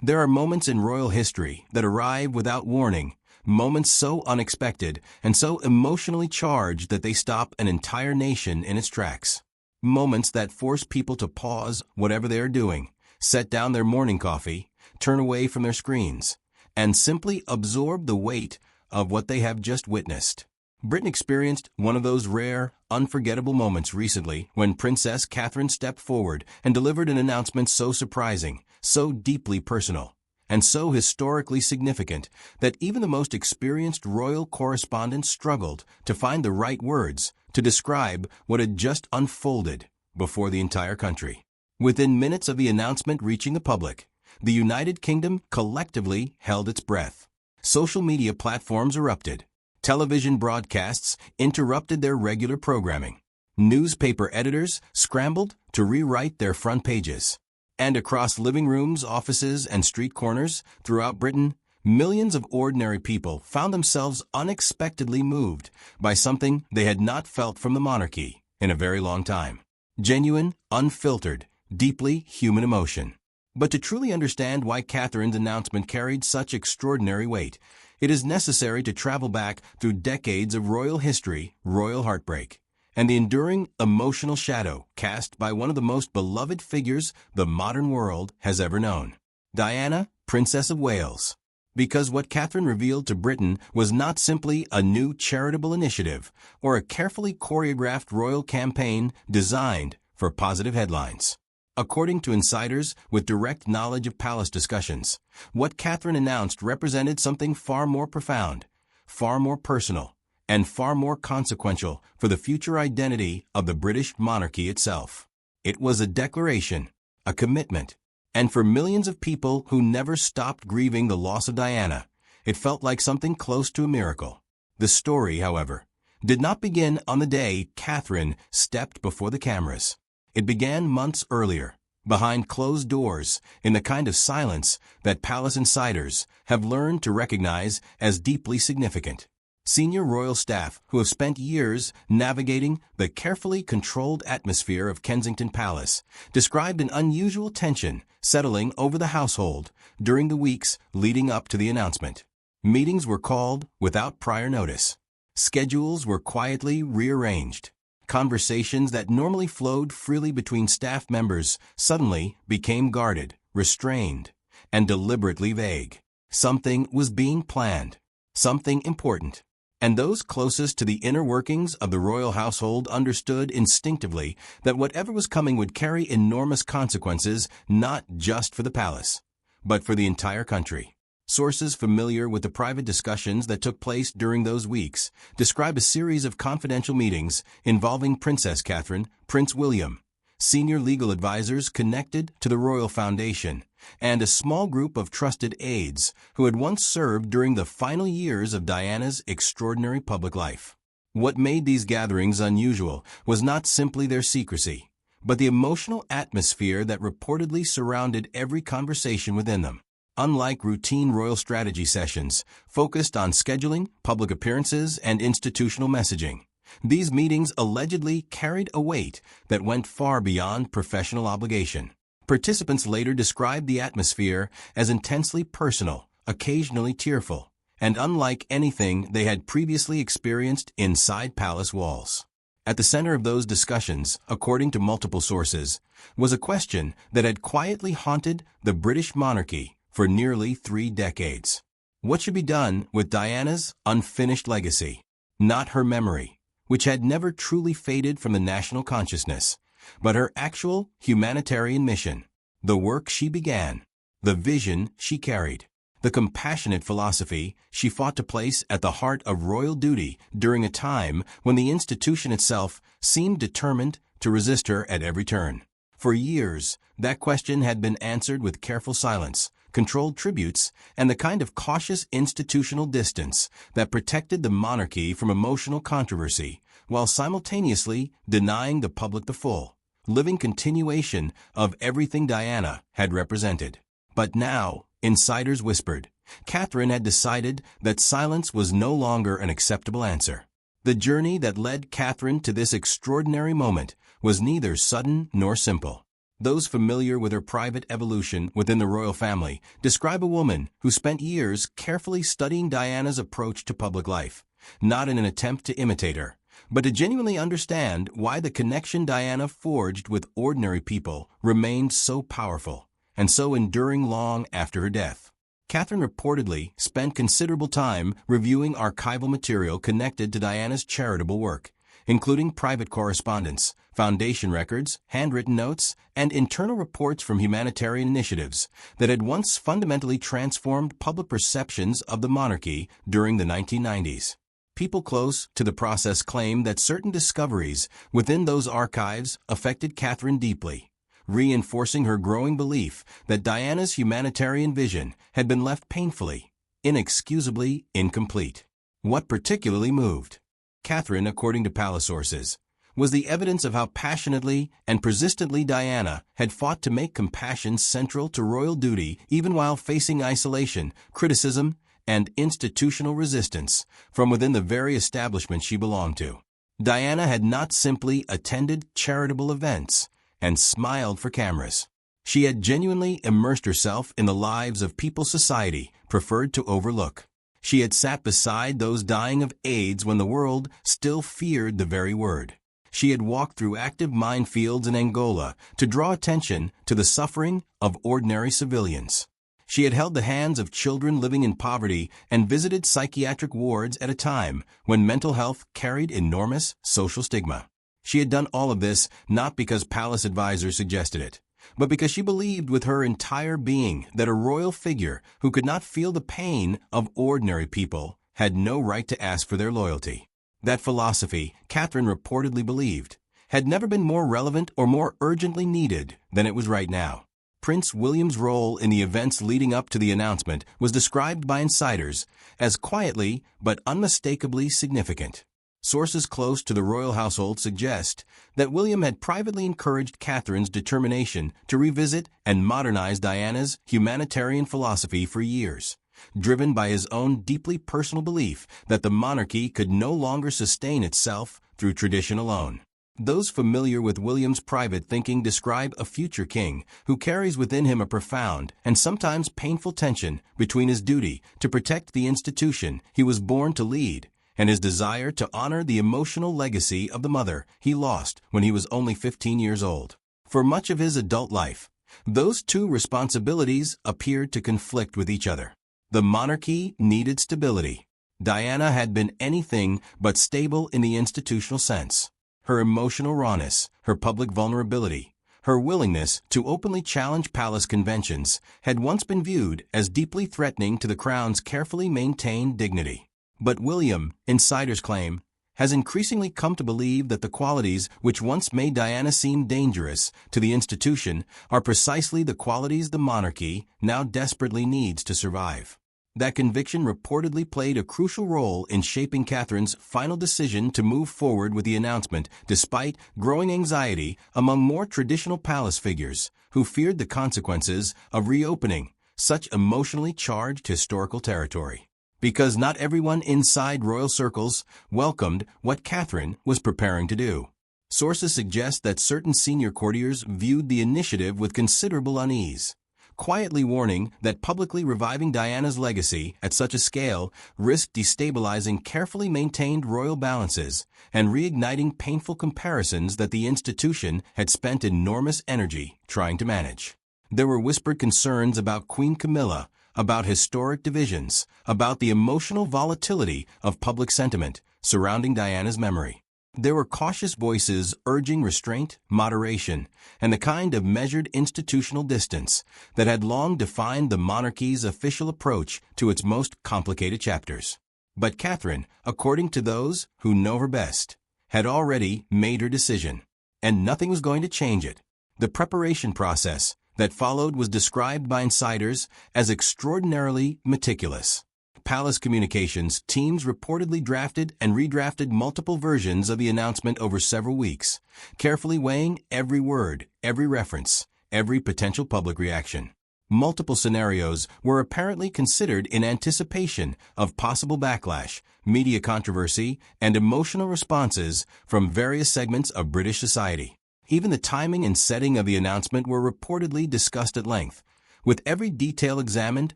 There are moments in royal history that arrive without warning, moments so unexpected and so emotionally charged that they stop an entire nation in its tracks. Moments that force people to pause whatever they are doing, set down their morning coffee, turn away from their screens, and simply absorb the weight of what they have just witnessed. Britain experienced one of those rare, unforgettable moments recently when Princess Catherine stepped forward and delivered an announcement so surprising, so deeply personal, and so historically significant that even the most experienced royal correspondents struggled to find the right words to describe what had just unfolded before the entire country. Within minutes of the announcement reaching the public, the United Kingdom collectively held its breath. Social media platforms erupted. Television broadcasts interrupted their regular programming. Newspaper editors scrambled to rewrite their front pages. And across living rooms, offices, and street corners throughout Britain, millions of ordinary people found themselves unexpectedly moved by something they had not felt from the monarchy in a very long time. Genuine, unfiltered, deeply human emotion. But to truly understand why Catherine's announcement carried such extraordinary weight, it is necessary to travel back through decades of royal history, royal heartbreak, and the enduring emotional shadow cast by one of the most beloved figures the modern world has ever known. Diana, Princess of Wales. Because what Catherine revealed to Britain was not simply a new charitable initiative or a carefully choreographed royal campaign designed for positive headlines. According to insiders with direct knowledge of palace discussions, what Catherine announced represented something far more profound, far more personal, and far more consequential for the future identity of the British monarchy itself. It was a declaration, a commitment, and for millions of people who never stopped grieving the loss of Diana, it felt like something close to a miracle. The story, however, did not begin on the day Catherine stepped before the cameras. It began months earlier, behind closed doors, in the kind of silence that palace insiders have learned to recognize as deeply significant. Senior royal staff who have spent years navigating the carefully controlled atmosphere of Kensington Palace described an unusual tension settling over the household during the weeks leading up to the announcement. Meetings were called without prior notice. Schedules were quietly rearranged. Conversations that normally flowed freely between staff members suddenly became guarded, restrained, and deliberately vague. Something was being planned, something important, and those closest to the inner workings of the royal household understood instinctively that whatever was coming would carry enormous consequences not just for the palace, but for the entire country. Sources familiar with the private discussions that took place during those weeks describe a series of confidential meetings involving Princess Catherine, Prince William, senior legal advisors connected to the Royal Foundation, and a small group of trusted aides who had once served during the final years of Diana's extraordinary public life. What made these gatherings unusual was not simply their secrecy, but the emotional atmosphere that reportedly surrounded every conversation within them. Unlike routine royal strategy sessions focused on scheduling, public appearances, and institutional messaging, these meetings allegedly carried a weight that went far beyond professional obligation. Participants later described the atmosphere as intensely personal, occasionally tearful, and unlike anything they had previously experienced inside palace walls. At the center of those discussions, according to multiple sources, was a question that had quietly haunted the British monarchy for nearly 3 decades. What should be done with Diana's unfinished legacy? Not her memory, which had never truly faded from the national consciousness, but her actual humanitarian mission, the work she began, the vision she carried, the compassionate philosophy she fought to place at the heart of royal duty during a time when the institution itself seemed determined to resist her at every turn. For years, that question had been answered with careful silence, controlled tributes, and the kind of cautious institutional distance that protected the monarchy from emotional controversy, while simultaneously denying the public the full, living continuation of everything Diana had represented. But now, insiders whispered, Catherine had decided that silence was no longer an acceptable answer. The journey that led Catherine to this extraordinary moment was neither sudden nor simple. Those familiar with her private evolution within the royal family describe a woman who spent years carefully studying Diana's approach to public life, not in an attempt to imitate her, but to genuinely understand why the connection Diana forged with ordinary people remained so powerful and so enduring long after her death. Catherine reportedly spent considerable time reviewing archival material connected to Diana's charitable work, including private correspondence, foundation records, handwritten notes, and internal reports from humanitarian initiatives that had once fundamentally transformed public perceptions of the monarchy during the 1990s. People close to the process claim that certain discoveries within those archives affected Catherine deeply, reinforcing her growing belief that Diana's humanitarian vision had been left painfully, inexcusably incomplete. What particularly moved Catherine, according to palace sources, was the evidence of how passionately and persistently Diana had fought to make compassion central to royal duty even while facing isolation, criticism, and institutional resistance from within the very establishment she belonged to. Diana had not simply attended charitable events and smiled for cameras. She had genuinely immersed herself in the lives of people society preferred to overlook. She had sat beside those dying of AIDS when the world still feared the very word. She had walked through active minefields in Angola to draw attention to the suffering of ordinary civilians. She had held the hands of children living in poverty and visited psychiatric wards at a time when mental health carried enormous social stigma. She had done all of this not because palace advisors suggested it, but because she believed with her entire being that a royal figure who could not feel the pain of ordinary people had no right to ask for their loyalty. That philosophy, Catherine reportedly believed, had never been more relevant or more urgently needed than it was right now. Prince William's role in the events leading up to the announcement was described by insiders as quietly but unmistakably significant. Sources close to the royal household suggest that William had privately encouraged Catherine's determination to revisit and modernize Diana's humanitarian philosophy for years, driven by his own deeply personal belief that the monarchy could no longer sustain itself through tradition alone. Those familiar with William's private thinking describe a future king who carries within him a profound and sometimes painful tension between his duty to protect the institution he was born to lead and his desire to honor the emotional legacy of the mother he lost when he was only 15 years old. For much of his adult life, those two responsibilities appeared to conflict with each other. The monarchy needed stability. Diana had been anything but stable in the institutional sense. Her emotional rawness, her public vulnerability, her willingness to openly challenge palace conventions had once been viewed as deeply threatening to the crown's carefully maintained dignity. But William, insiders claim, has increasingly come to believe that the qualities which once made Diana seem dangerous to the institution are precisely the qualities the monarchy now desperately needs to survive. That conviction reportedly played a crucial role in shaping Catherine's final decision to move forward with the announcement despite growing anxiety among more traditional palace figures who feared the consequences of reopening such emotionally charged historical territory. Because not everyone inside royal circles welcomed what Catherine was preparing to do. Sources suggest that certain senior courtiers viewed the initiative with considerable unease, quietly warning that publicly reviving Diana's legacy at such a scale risked destabilizing carefully maintained royal balances and reigniting painful comparisons that the institution had spent enormous energy trying to manage. There were whispered concerns about Queen Camilla, about historic divisions, about the emotional volatility of public sentiment surrounding Diana's memory. There were cautious voices urging restraint, moderation, and the kind of measured institutional distance that had long defined the monarchy's official approach to its most complicated chapters. But Catherine, according to those who know her best, had already made her decision, and nothing was going to change it. The preparation process that followed was described by insiders as extraordinarily meticulous. Palace communications teams reportedly drafted and redrafted multiple versions of the announcement over several weeks, carefully weighing every word, every reference, every potential public reaction. Multiple scenarios were apparently considered in anticipation of possible backlash, media controversy, and emotional responses from various segments of British society. Even the timing and setting of the announcement were reportedly discussed at length, with every detail examined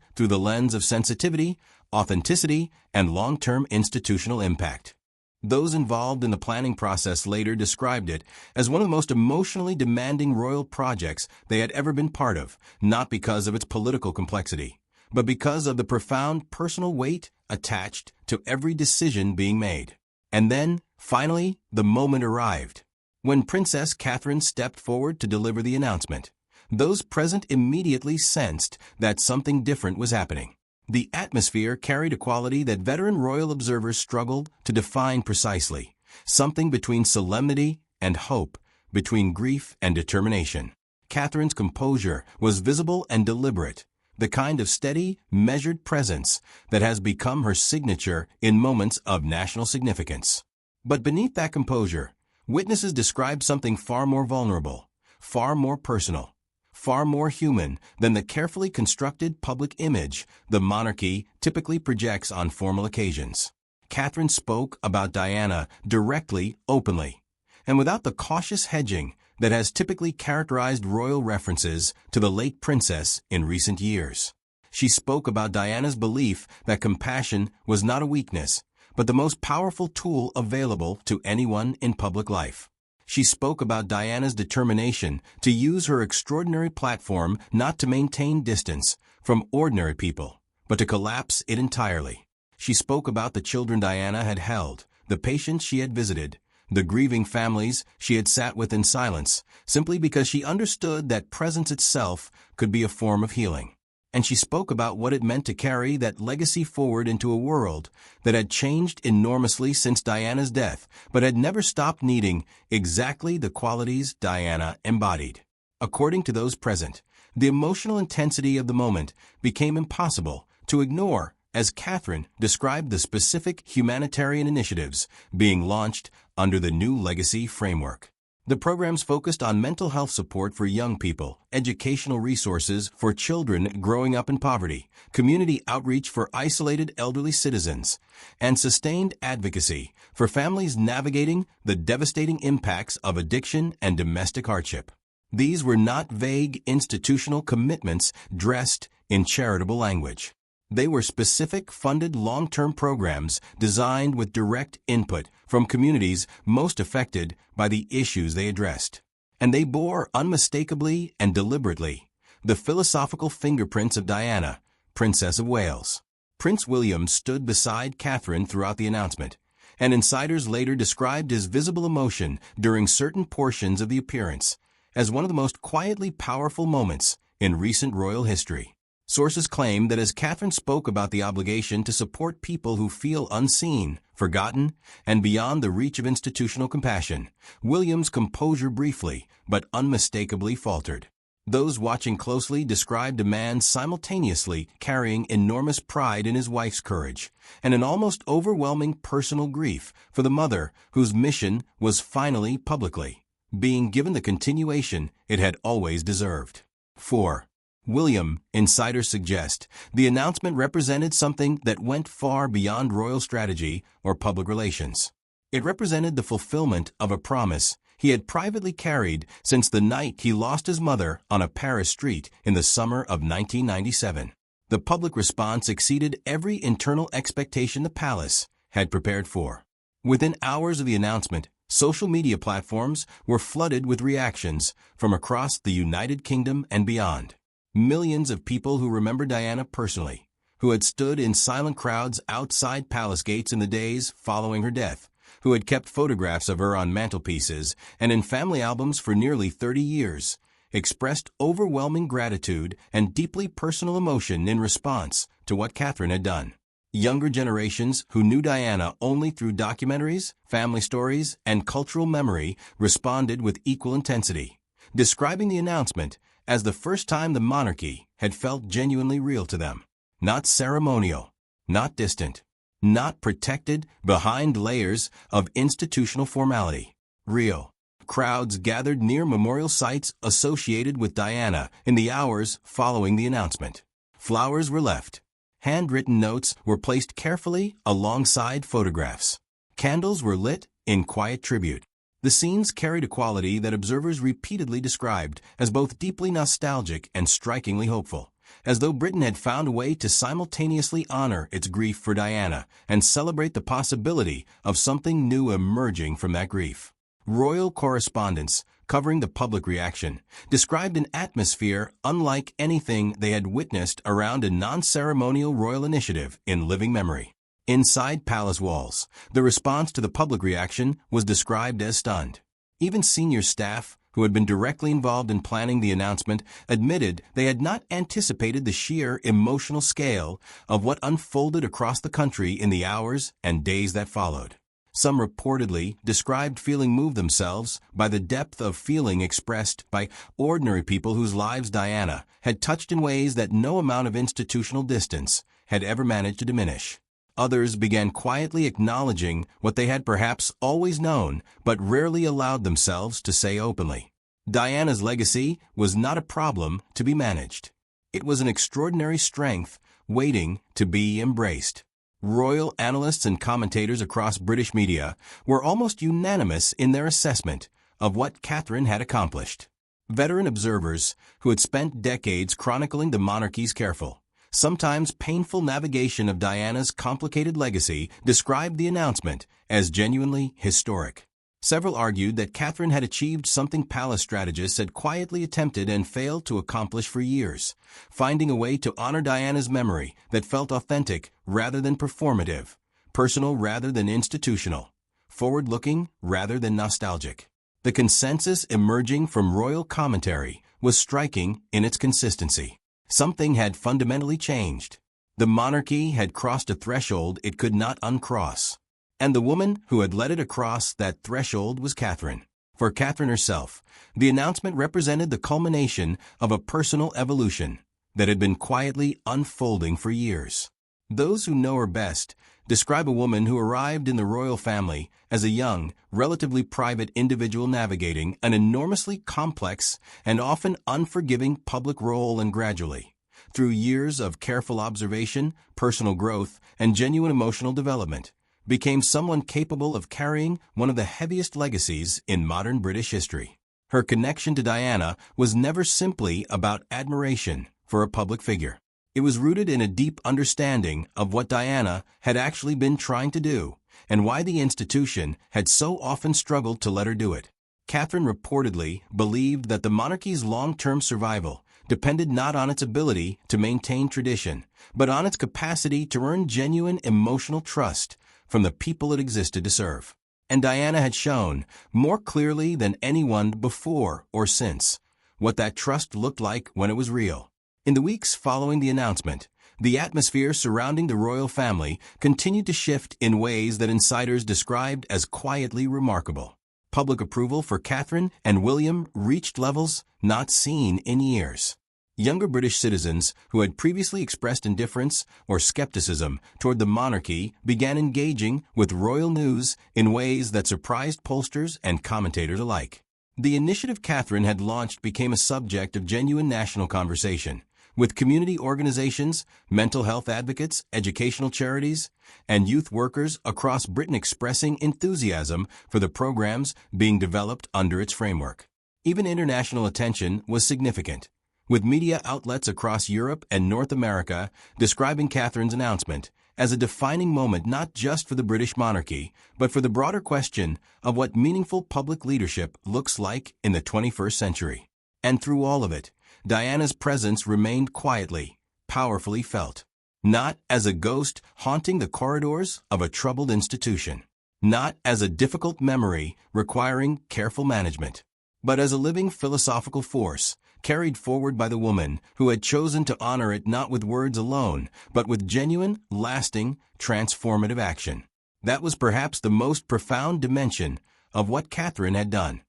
through the lens of sensitivity, authenticity, and long-term institutional impact. Those involved in the planning process later described it as one of the most emotionally demanding royal projects they had ever been part of, not because of its political complexity, but because of the profound personal weight attached to every decision being made. And then, finally, the moment arrived. When Princess Catherine stepped forward to deliver the announcement, those present immediately sensed that something different was happening. The atmosphere carried a quality that veteran royal observers struggled to define precisely, something between solemnity and hope, between grief and determination. Catherine's composure was visible and deliberate, the kind of steady, measured presence that has become her signature in moments of national significance. But beneath that composure, witnesses described something far more vulnerable, far more personal, far more human than the carefully constructed public image the monarchy typically projects on formal occasions. Catherine spoke about Diana directly, openly, and without the cautious hedging that has typically characterized royal references to the late princess in recent years. She spoke about Diana's belief that compassion was not a weakness, but the most powerful tool available to anyone in public life. She spoke about Diana's determination to use her extraordinary platform not to maintain distance from ordinary people, but to collapse it entirely. She spoke about the children Diana had held, the patients she had visited, the grieving families she had sat with in silence, simply because she understood that presence itself could be a form of healing. And she spoke about what it meant to carry that legacy forward into a world that had changed enormously since Diana's death, but had never stopped needing exactly the qualities Diana embodied. According to those present, the emotional intensity of the moment became impossible to ignore as Catherine described the specific humanitarian initiatives being launched under the new legacy framework. The programs focused on mental health support for young people, educational resources for children growing up in poverty, community outreach for isolated elderly citizens, and sustained advocacy for families navigating the devastating impacts of addiction and domestic hardship. These were not vague institutional commitments dressed in charitable language. They were specific, funded long-term programs designed with direct input from communities most affected by the issues they addressed. And they bore unmistakably and deliberately the philosophical fingerprints of Diana, Princess of Wales. Prince William stood beside Catherine throughout the announcement, and insiders later described his visible emotion during certain portions of the appearance as one of the most quietly powerful moments in recent royal history. Sources claim that as Catherine spoke about the obligation to support people who feel unseen, forgotten, and beyond the reach of institutional compassion, William's composure briefly but unmistakably faltered. Those watching closely described a man simultaneously carrying enormous pride in his wife's courage and an almost overwhelming personal grief for the mother whose mission was finally publicly being given the continuation it had always deserved. 4. William, insiders suggest, the announcement represented something that went far beyond royal strategy or public relations. It represented the fulfillment of a promise he had privately carried since the night he lost his mother on a Paris street in the summer of 1997. The public response exceeded every internal expectation the palace had prepared for. Within hours of the announcement, social media platforms were flooded with reactions from across the United Kingdom and beyond. Millions of people who remember Diana personally, who had stood in silent crowds outside palace gates in the days following her death, who had kept photographs of her on mantelpieces and in family albums for nearly 30 years, expressed overwhelming gratitude and deeply personal emotion in response to what Catherine had done. Younger generations who knew Diana only through documentaries, family stories, and cultural memory responded with equal intensity, describing the announcement as the first time the monarchy had felt genuinely real to them. Not ceremonial, not distant, not protected behind layers of institutional formality. Real. Crowds gathered near memorial sites associated with Diana in the hours following the announcement. Flowers were left. Handwritten notes were placed carefully alongside photographs. Candles were lit in quiet tribute. The scenes carried a quality that observers repeatedly described as both deeply nostalgic and strikingly hopeful, as though Britain had found a way to simultaneously honor its grief for Diana and celebrate the possibility of something new emerging from that grief. Royal correspondents, covering the public reaction, described an atmosphere unlike anything they had witnessed around a non-ceremonial royal initiative in living memory. Inside palace walls, the response to the public reaction was described as stunned. Even senior staff, who had been directly involved in planning the announcement, admitted they had not anticipated the sheer emotional scale of what unfolded across the country in the hours and days that followed. Some reportedly described feeling moved themselves by the depth of feeling expressed by ordinary people whose lives Diana had touched in ways that no amount of institutional distance had ever managed to diminish. Others began quietly acknowledging what they had perhaps always known but rarely allowed themselves to say openly. Diana's legacy was not a problem to be managed. It was an extraordinary strength waiting to be embraced. Royal analysts and commentators across British media were almost unanimous in their assessment of what Catherine had accomplished. Veteran observers who had spent decades chronicling the monarchy's careful, sometimes painful navigation of Diana's complicated legacy described the announcement as genuinely historic. Several argued that Catherine had achieved something palace strategists had quietly attempted and failed to accomplish for years, finding a way to honor Diana's memory that felt authentic rather than performative, personal rather than institutional, forward-looking rather than nostalgic. The consensus emerging from royal commentary was striking in its consistency. Something had fundamentally changed. The monarchy had crossed a threshold it could not uncross. And the woman who had led it across that threshold was Catherine. For Catherine herself, the announcement represented the culmination of a personal evolution that had been quietly unfolding for years. Those who know her best describe a woman who arrived in the royal family as a young, relatively private individual navigating an enormously complex and often unforgiving public role, and gradually, through years of careful observation, personal growth, and genuine emotional development, became someone capable of carrying one of the heaviest legacies in modern British history. Her connection to Diana was never simply about admiration for a public figure. It was rooted in a deep understanding of what Diana had actually been trying to do and why the institution had so often struggled to let her do it. Catherine reportedly believed that the monarchy's long-term survival depended not on its ability to maintain tradition, but on its capacity to earn genuine emotional trust from the people it existed to serve. And Diana had shown, more clearly than anyone before or since, what that trust looked like when it was real. In the weeks following the announcement, the atmosphere surrounding the royal family continued to shift in ways that insiders described as quietly remarkable. Public approval for Catherine and William reached levels not seen in years. Younger British citizens who had previously expressed indifference or skepticism toward the monarchy began engaging with royal news in ways that surprised pollsters and commentators alike. The initiative Catherine had launched became a subject of genuine national conversation, with community organizations, mental health advocates, educational charities, and youth workers across Britain expressing enthusiasm for the programs being developed under its framework. Even international attention was significant, with media outlets across Europe and North America describing Catherine's announcement as a defining moment not just for the British monarchy, but for the broader question of what meaningful public leadership looks like in the 21st century. And through all of it, Diana's presence remained quietly, powerfully felt, not as a ghost haunting the corridors of a troubled institution, not as a difficult memory requiring careful management, but as a living philosophical force carried forward by the woman who had chosen to honor it not with words alone, but with genuine, lasting, transformative action. That was perhaps the most profound dimension of what Catherine had done.